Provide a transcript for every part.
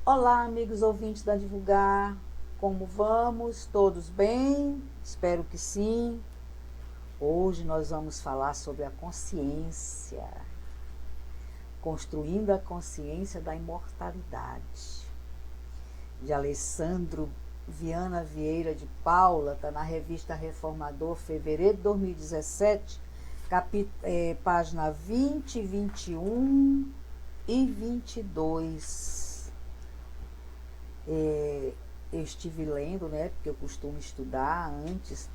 Olá, amigos ouvintes da Divulgar. Como vamos? Todos bem? Espero que sim. Hoje nós vamos falar sobre a consciência, construindo a consciência da imortalidade, de Alessandro Viana Vieira de Paula, está na revista Reformador, fevereiro de 2017, página 20, 21 e 22. Eu estive lendo, né, porque eu costumo estudar antes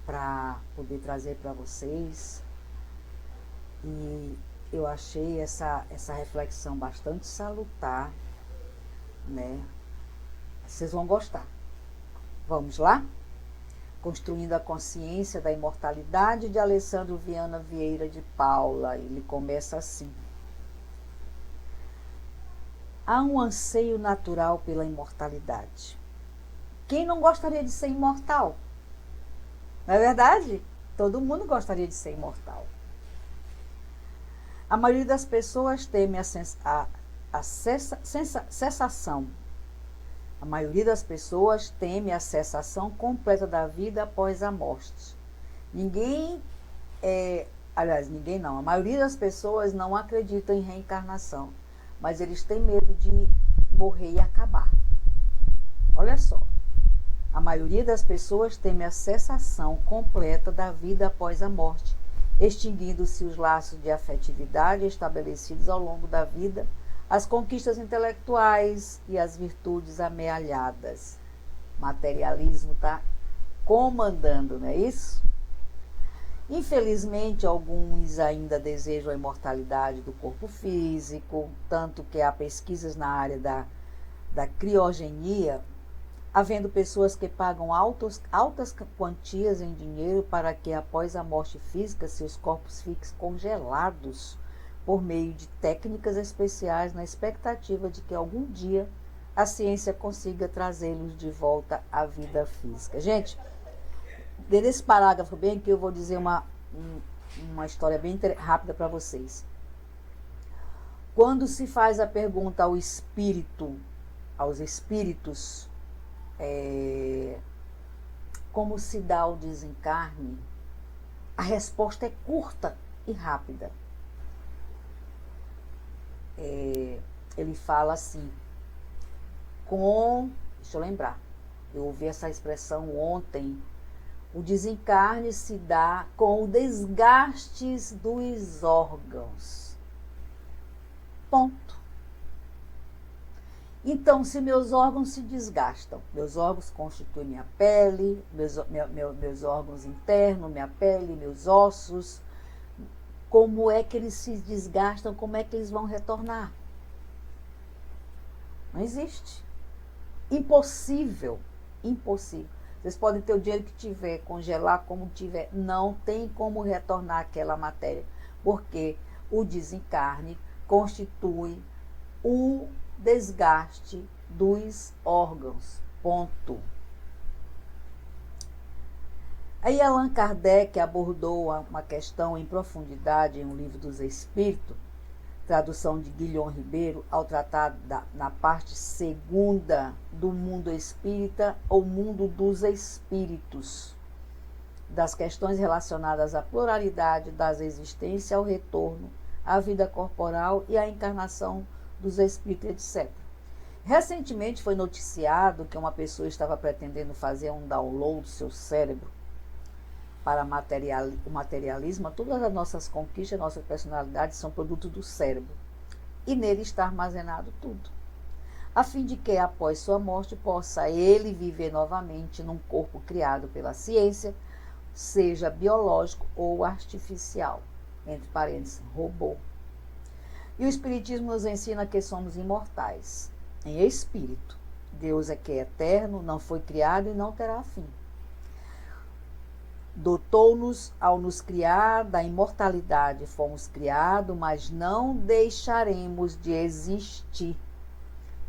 para poder trazer para vocês, e eu achei essa reflexão bastante salutar, né? Vocês vão gostar. Vamos lá? Construindo a consciência da imortalidade, de Alessandro Viana Vieira de Paula. Ele começa assim: há um anseio natural pela imortalidade. Quem não gostaria de ser imortal? Não é verdade? Todo mundo gostaria de ser imortal. A maioria das pessoas teme a cessação. A maioria das pessoas teme a cessação completa da vida após a morte. Ninguém não, a maioria das pessoas não acredita em reencarnação, mas eles têm medo de morrer e acabar. Olha só. A maioria das pessoas teme a cessação completa da vida após a morte, extinguindo-se os laços de afetividade estabelecidos ao longo da vida, as conquistas intelectuais e as virtudes amealhadas. Materialismo está comandando, não é isso? Infelizmente, alguns ainda desejam a imortalidade do corpo físico, tanto que há pesquisas na área da criogenia, havendo pessoas que pagam altas quantias em dinheiro para que, após a morte física, seus corpos fiquem congelados por meio de técnicas especiais, na expectativa de que algum dia a ciência consiga trazê-los de volta à vida física. Gente, nesse parágrafo bem aqui eu vou dizer uma história bem rápida para vocês. Quando se faz a pergunta aos espíritos, como se dá o desencarne, a resposta é curta e rápida. Ele fala assim, deixa eu lembrar, eu ouvi essa expressão ontem: o desencarne se dá com o desgaste dos órgãos. Ponto. Então, se meus órgãos se desgastam, meus órgãos constituem minha pele, meus órgãos internos, minha pele, meus ossos, como é que eles se desgastam, como é que eles vão retornar? Não existe. Impossível. Impossível. Vocês podem ter o dinheiro que tiver, congelar como tiver, não tem como retornar aquela matéria, porque o desencarne constitui o desgaste dos órgãos. Ponto. Aí Allan Kardec abordou uma questão em profundidade em um livro dos Espíritos, tradução de Guilherme Ribeiro, ao tratar na parte segunda do mundo espírita, ou mundo dos espíritos, das questões relacionadas à pluralidade das existências, ao retorno, à vida corporal e à encarnação dos espíritos, etc. Recentemente foi noticiado que uma pessoa estava pretendendo fazer um download do seu cérebro para o materialismo. Todas as nossas conquistas, nossas personalidades são produto do cérebro, e nele está armazenado tudo, a fim de que após sua morte possa ele viver novamente num corpo criado pela ciência, seja biológico ou artificial, entre parênteses, robô. E o Espiritismo nos ensina que somos imortais em espírito. Deus é que é eterno, não foi criado e não terá fim. Dotou-nos ao nos criar da imortalidade. Fomos criados, mas não deixaremos de existir,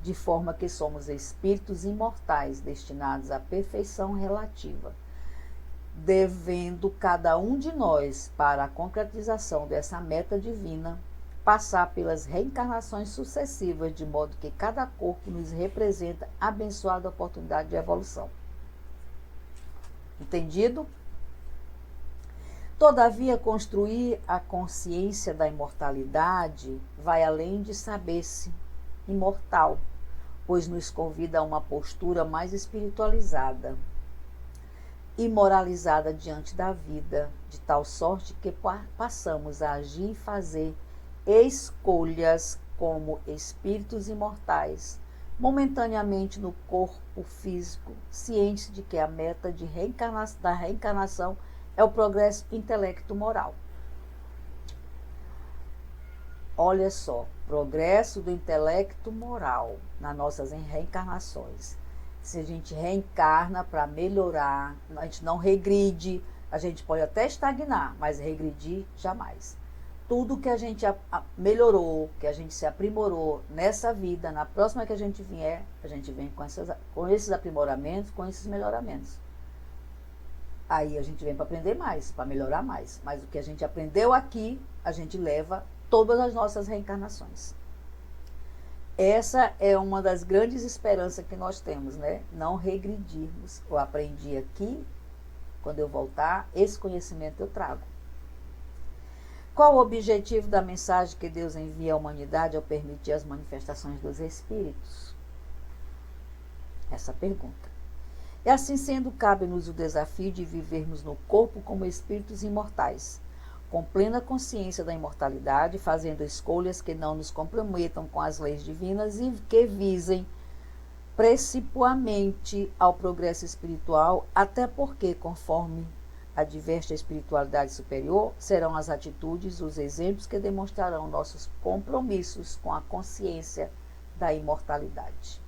de forma que somos espíritos imortais, destinados à perfeição relativa, devendo cada um de nós, para a concretização dessa meta divina, passar pelas reencarnações sucessivas, de modo que cada corpo nos representa abençoada oportunidade de evolução. Entendido? Todavia, construir a consciência da imortalidade vai além de saber-se imortal, pois nos convida a uma postura mais espiritualizada e moralizada diante da vida, de tal sorte que passamos a agir e fazer escolhas como espíritos imortais, momentaneamente no corpo físico, cientes de que a meta da reencarnação é o progresso intelecto-moral. Olha só, progresso do intelecto-moral nas nossas reencarnações. Se a gente reencarna para melhorar, a gente não regride, a gente pode até estagnar, mas regredir jamais. Tudo que a gente melhorou, que a gente se aprimorou nessa vida, na próxima que a gente vier, a gente vem com esses aprimoramentos, com esses melhoramentos. Aí a gente vem para aprender mais, para melhorar mais. Mas o que a gente aprendeu aqui, a gente leva todas as nossas reencarnações. Essa é uma das grandes esperanças que nós temos, né? Não regredirmos. Eu aprendi aqui, quando eu voltar, esse conhecimento eu trago. Qual o objetivo da mensagem que Deus envia à humanidade ao permitir as manifestações dos espíritos? Essa pergunta. E assim sendo, cabe-nos o desafio de vivermos no corpo como espíritos imortais, com plena consciência da imortalidade, fazendo escolhas que não nos comprometam com as leis divinas e que visem precipuamente ao progresso espiritual, até porque, conforme adverte a espiritualidade superior, serão as atitudes, os exemplos que demonstrarão nossos compromissos com a consciência da imortalidade.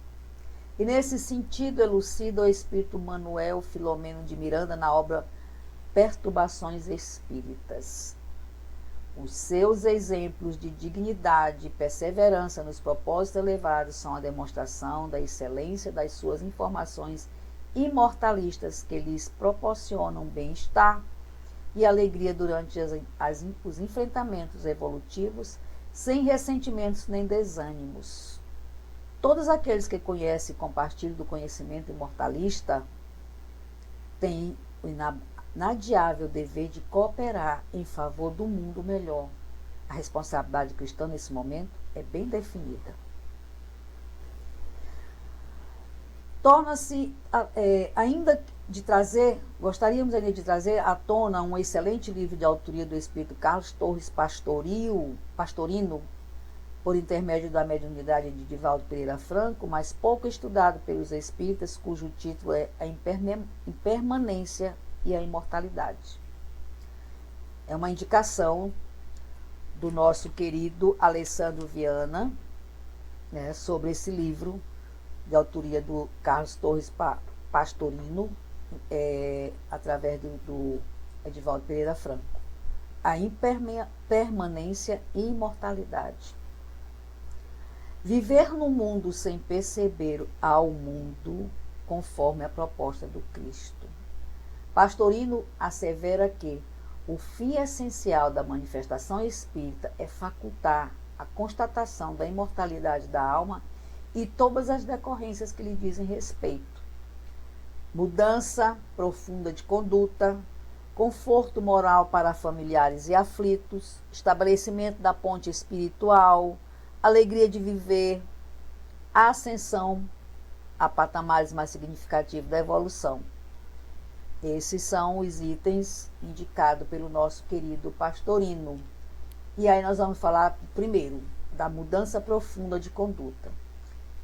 E nesse sentido elucida o espírito Manuel Filomeno de Miranda na obra Perturbações Espíritas. Os seus exemplos de dignidade e perseverança nos propósitos elevados são a demonstração da excelência das suas informações imortalistas que lhes proporcionam bem-estar e alegria durante os enfrentamentos evolutivos, sem ressentimentos nem desânimos. Todos aqueles que conhecem e compartilham do conhecimento imortalista têm o inadiável dever de cooperar em favor do mundo melhor. A responsabilidade cristã nesse momento é bem definida. Gostaríamos ainda de trazer à tona um excelente livro de autoria do espírito Carlos Torres Pastorino, por intermédio da mediunidade de Divaldo Pereira Franco, mas pouco estudado pelos espíritas, cujo título é A Impermanência e a Imortalidade. É uma indicação do nosso querido Alessandro Viana, né, sobre esse livro de autoria do Carlos Torres Pastorino, através do Divaldo Pereira Franco. A Impermanência e Imortalidade. Viver no mundo sem perceber ao mundo conforme a proposta do Cristo. Pastorino assevera que o fim essencial da manifestação espírita é facultar a constatação da imortalidade da alma e todas as decorrências que lhe dizem respeito. Mudança profunda de conduta, conforto moral para familiares e aflitos, estabelecimento da ponte espiritual, alegria de viver, a ascensão a patamares mais significativos da evolução. Esses são os itens indicados pelo nosso querido Pastorino. E aí nós vamos falar primeiro da mudança profunda de conduta.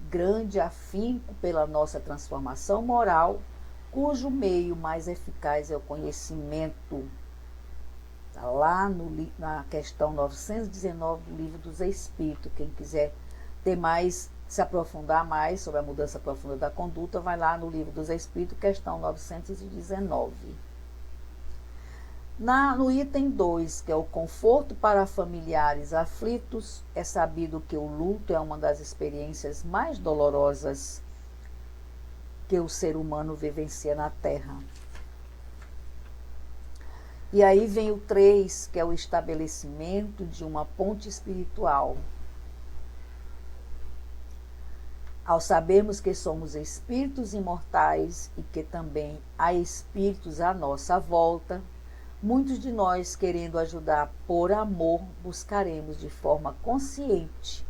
Grande afinco pela nossa transformação moral, cujo meio mais eficaz é o conhecimento. Está lá na questão 919 do Livro dos Espíritos. Quem quiser ter mais, se aprofundar mais sobre a mudança profunda da conduta, vai lá no Livro dos Espíritos, questão 919. No item 2, que é o conforto para familiares aflitos, é sabido que o luto é uma das experiências mais dolorosas que o ser humano vivencia na Terra. E aí vem o 3, que é o estabelecimento de uma ponte espiritual. Ao sabermos que somos espíritos imortais e que também há espíritos à nossa volta, muitos de nós, querendo ajudar por amor, buscaremos de forma consciente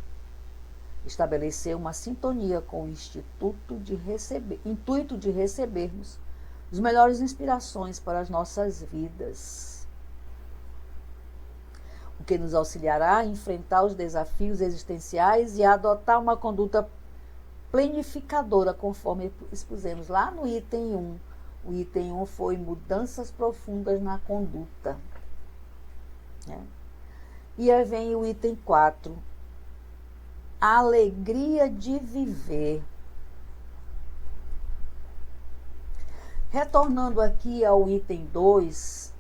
estabelecer uma sintonia com o intuito de recebermos as melhores inspirações para as nossas vidas, o que nos auxiliará a enfrentar os desafios existenciais e a adotar uma conduta planificadora, conforme expusemos lá no item 1. O item 1 foi mudanças profundas na conduta. E aí vem o item 4, alegria de viver. Retornando aqui ao item 2,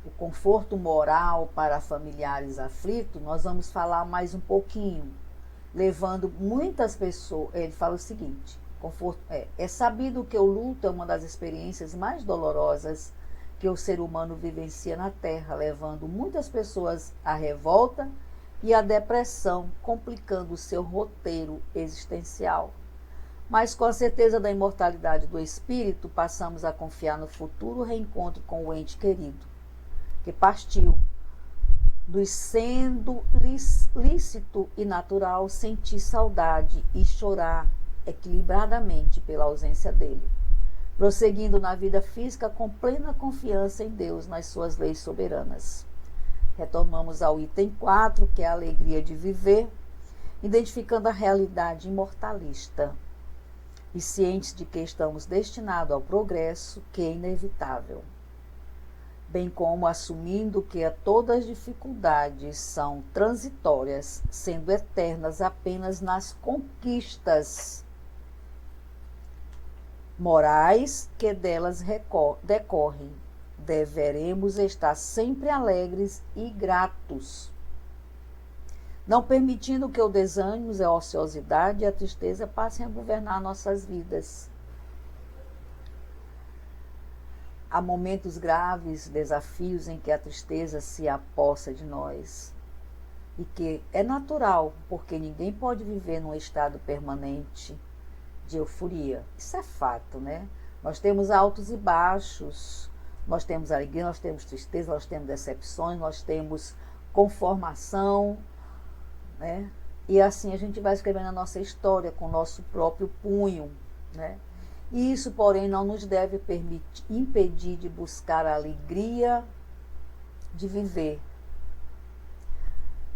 o conforto moral para familiares aflitos, nós vamos falar mais um pouquinho, levando muitas pessoas. Ele fala o seguinte: é sabido que o luto é uma das experiências mais dolorosas que o ser humano vivencia na Terra, levando muitas pessoas à revolta e à depressão, complicando o seu roteiro existencial. Mas com a certeza da imortalidade do espírito, passamos a confiar no futuro reencontro com o ente querido, que partiu, nos sendo lícito e natural sentir saudade e chorar equilibradamente pela ausência dele, prosseguindo na vida física com plena confiança em Deus, nas suas leis soberanas. Retomamos ao item 4, que é a alegria de viver, identificando a realidade imortalista e cientes de que estamos destinados ao progresso, que é inevitável, bem como assumindo que todas as dificuldades são transitórias, sendo eternas apenas nas conquistas morais que delas decorrem. Deveremos estar sempre alegres e gratos, não permitindo que o desânimo, a ociosidade e a tristeza passem a governar nossas vidas. Há momentos graves, desafios em que a tristeza se apossa de nós, e que é natural, porque ninguém pode viver num estado permanente de euforia. Isso é fato, né? Nós temos altos e baixos, nós temos alegria, nós temos tristeza, nós temos decepções, nós temos conformação, né? E assim a gente vai escrevendo a nossa história com o nosso próprio punho, né? E isso, porém, não nos deve impedir de buscar a alegria de viver,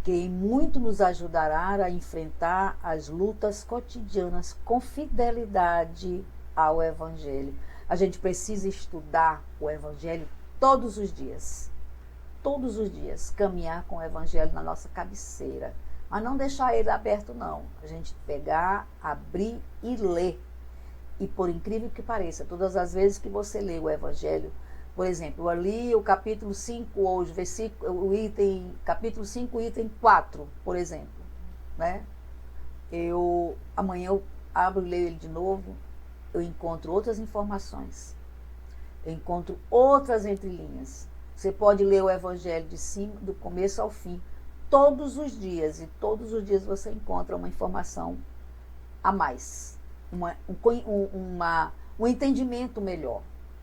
que muito nos ajudará a enfrentar as lutas cotidianas com fidelidade ao Evangelho. A gente precisa estudar o Evangelho todos os dias, caminhar com o Evangelho na nossa cabeceira, mas não deixar ele aberto, não. A gente pegar, abrir e ler. E por incrível que pareça, todas as vezes que você lê o Evangelho, por exemplo, eu li o capítulo 5 hoje, capítulo 5, item 4, por exemplo, né? Amanhã eu abro e leio ele de novo, eu encontro outras informações, eu encontro outras entrelinhas. Você pode ler o Evangelho de cima, do começo ao fim, todos os dias, e todos os dias você encontra uma informação a mais, um entendimento melhor.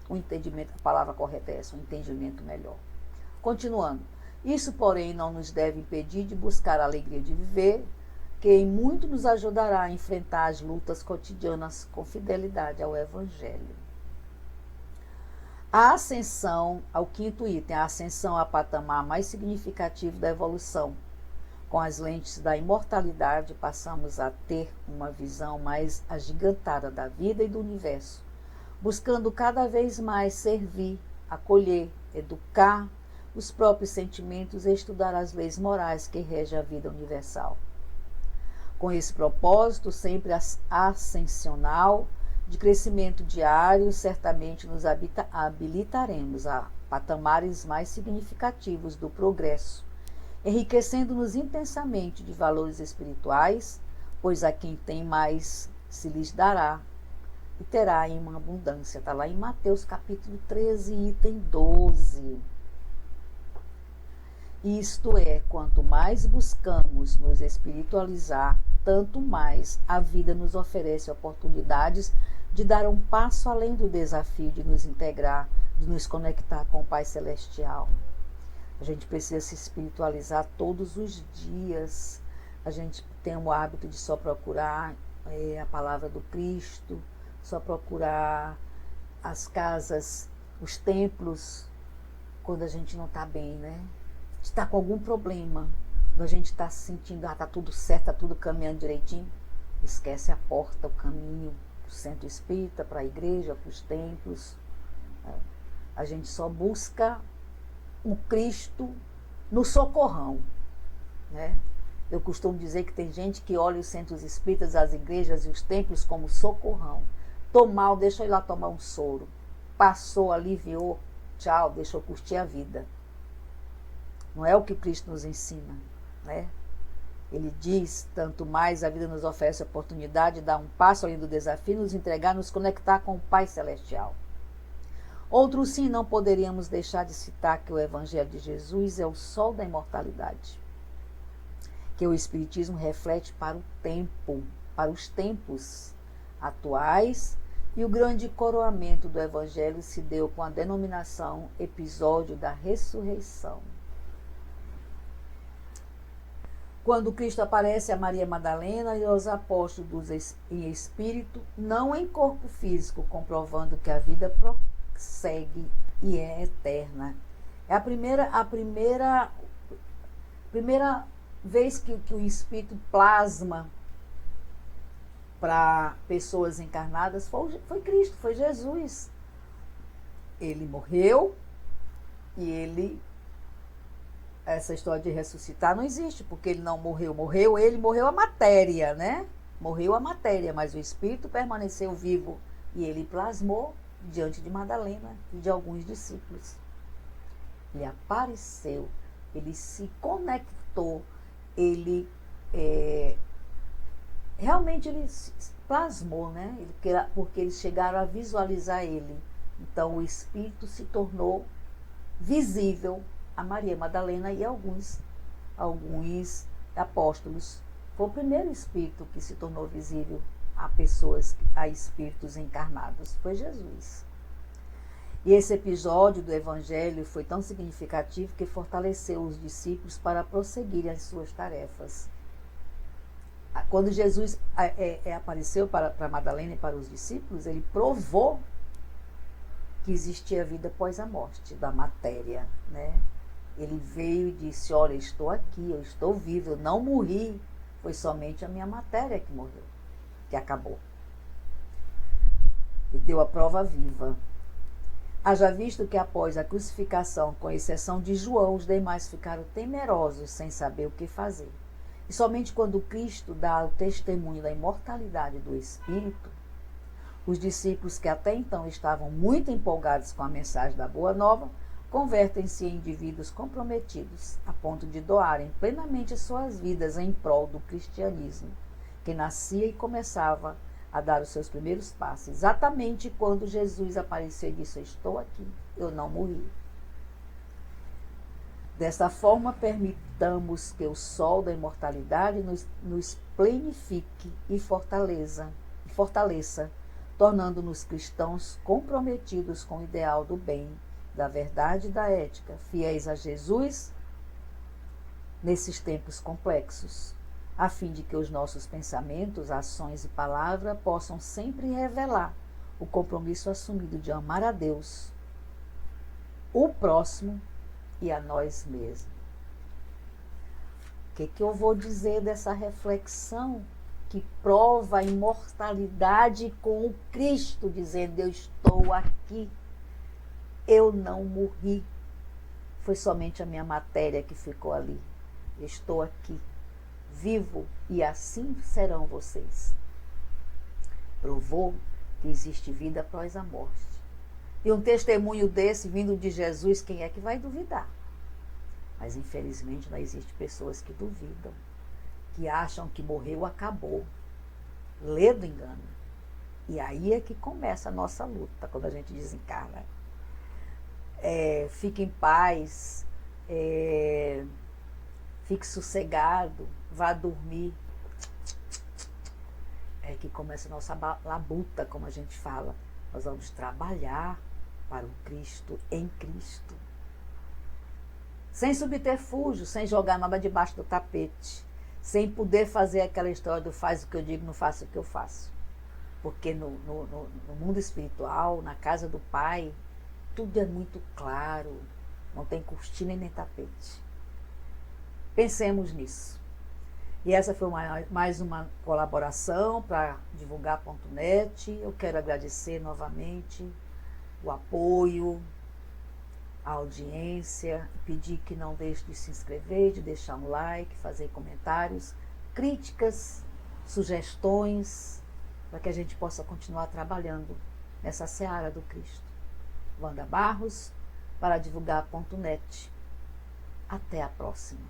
A palavra correta é essa, um entendimento melhor. Continuando, isso, porém, não nos deve impedir de buscar a alegria de viver, que em muito nos ajudará a enfrentar as lutas cotidianas com fidelidade ao Evangelho. A ascensão, ao quinto item, a ascensão a patamar mais significativo da evolução. Com as lentes da imortalidade, passamos a ter uma visão mais agigantada da vida e do universo, buscando cada vez mais servir, acolher, educar os próprios sentimentos e estudar as leis morais que regem a vida universal. Com esse propósito, sempre ascensional, de crescimento diário, certamente nos habilitaremos a patamares mais significativos do progresso, enriquecendo-nos intensamente de valores espirituais, pois a quem tem mais se lhes dará e terá em uma abundância. Está lá em Mateus capítulo 13, item 12. Isto é, quanto mais buscamos nos espiritualizar, tanto mais a vida nos oferece oportunidades de dar um passo além do desafio de nos integrar, de nos conectar com o Pai Celestial. A gente precisa se espiritualizar todos os dias. A gente tem o hábito de só procurar a palavra do Cristo, só procurar as casas, os templos, quando a gente não está bem, né? A gente está com algum problema, quando a gente está se sentindo, está tudo certo, está tudo caminhando direitinho, esquece a porta, o caminho para o centro espírita, para a igreja, para os templos. A gente só busca o Cristo no socorrão, né? Eu costumo dizer que tem gente que olha os centros espíritas, as igrejas e os templos como socorrão. Tô mal, deixa eu ir lá tomar um soro. Passou, aliviou, tchau, deixa eu curtir a vida. Não é o que Cristo nos ensina, né? Ele diz, tanto mais a vida nos oferece a oportunidade de dar um passo além do desafio, nos entregar, nos conectar com o Pai Celestial. Outro sim, não poderíamos deixar de citar que o Evangelho de Jesus é o sol da imortalidade, que o Espiritismo reflete para o tempo, para os tempos atuais, e o grande coroamento do Evangelho se deu com a denominação episódio da ressurreição. Quando Cristo aparece a Maria Madalena e aos apóstolos em espírito, não em corpo físico, comprovando que a vida prossegue e é eterna. É a primeira vez que o Espírito plasma para pessoas encarnadas foi Cristo, foi Jesus. Ele morreu e essa história de ressuscitar não existe, porque ele não morreu, morreu a matéria, né? Morreu a matéria, mas o Espírito permaneceu vivo e ele plasmou diante de Madalena e de alguns discípulos. Ele apareceu, ele se conectou, realmente ele plasmou, né? Porque eles chegaram a visualizar ele. Então o Espírito se tornou visível a Maria Madalena e alguns apóstolos. Foi o primeiro Espírito que se tornou visível a espíritos encarnados. Foi Jesus. E esse episódio do Evangelho foi tão significativo que fortaleceu os discípulos para prosseguirem as suas tarefas. Quando Jesus apareceu para Madalena e para os discípulos, ele provou que existia vida após a morte da matéria, né? Ele veio e disse, olha, estou aqui, eu estou vivo, eu não morri, foi somente a minha matéria que morreu, que acabou. E deu a prova viva. Haja visto que após a crucificação, com exceção de João, os demais ficaram temerosos, sem saber o que fazer. E somente quando Cristo dá o testemunho da imortalidade do Espírito, os discípulos que até então estavam muito empolgados com a mensagem da Boa Nova, convertem-se em indivíduos comprometidos, a ponto de doarem plenamente suas vidas em prol do cristianismo, que nascia e começava a dar os seus primeiros passos, exatamente quando Jesus apareceu e disse, eu estou aqui, eu não morri. Desta forma, permitamos que o sol da imortalidade nos plenifique e fortaleça, tornando-nos cristãos comprometidos com o ideal do bem, da verdade e da ética, fiéis a Jesus nesses tempos complexos, a fim de que os nossos pensamentos, ações e palavras possam sempre revelar o compromisso assumido de amar a Deus, o próximo e a nós mesmos. O que eu vou dizer dessa reflexão que prova a imortalidade com o Cristo, dizendo, eu estou aqui, eu não morri, foi somente a minha matéria que ficou ali, eu estou aqui, vivo, e assim serão vocês. Provou que existe vida após a morte. E um testemunho desse, vindo de Jesus, quem é que vai duvidar? Mas infelizmente não existe pessoas que duvidam, que acham que morreu, acabou. Lê do engano. E aí é que começa a nossa luta, quando a gente desencarna. Fique em paz, Fique sossegado, vá dormir. É que começa a nossa labuta, como a gente fala. Nós vamos trabalhar para o Cristo, em Cristo. Sem subterfúgio, sem jogar nada debaixo do tapete. Sem poder fazer aquela história do faz o que eu digo, não faço o que eu faço. Porque no mundo espiritual, na casa do Pai, tudo é muito claro. Não tem cortina e nem tapete. Pensemos nisso. E essa foi mais uma colaboração para divulgar.net. Eu quero agradecer novamente o apoio, a audiência, pedir que não deixe de se inscrever, de deixar um like, fazer comentários, críticas, sugestões, para que a gente possa continuar trabalhando nessa seara do Cristo. Wanda Barros, para divulgar.net. Até a próxima.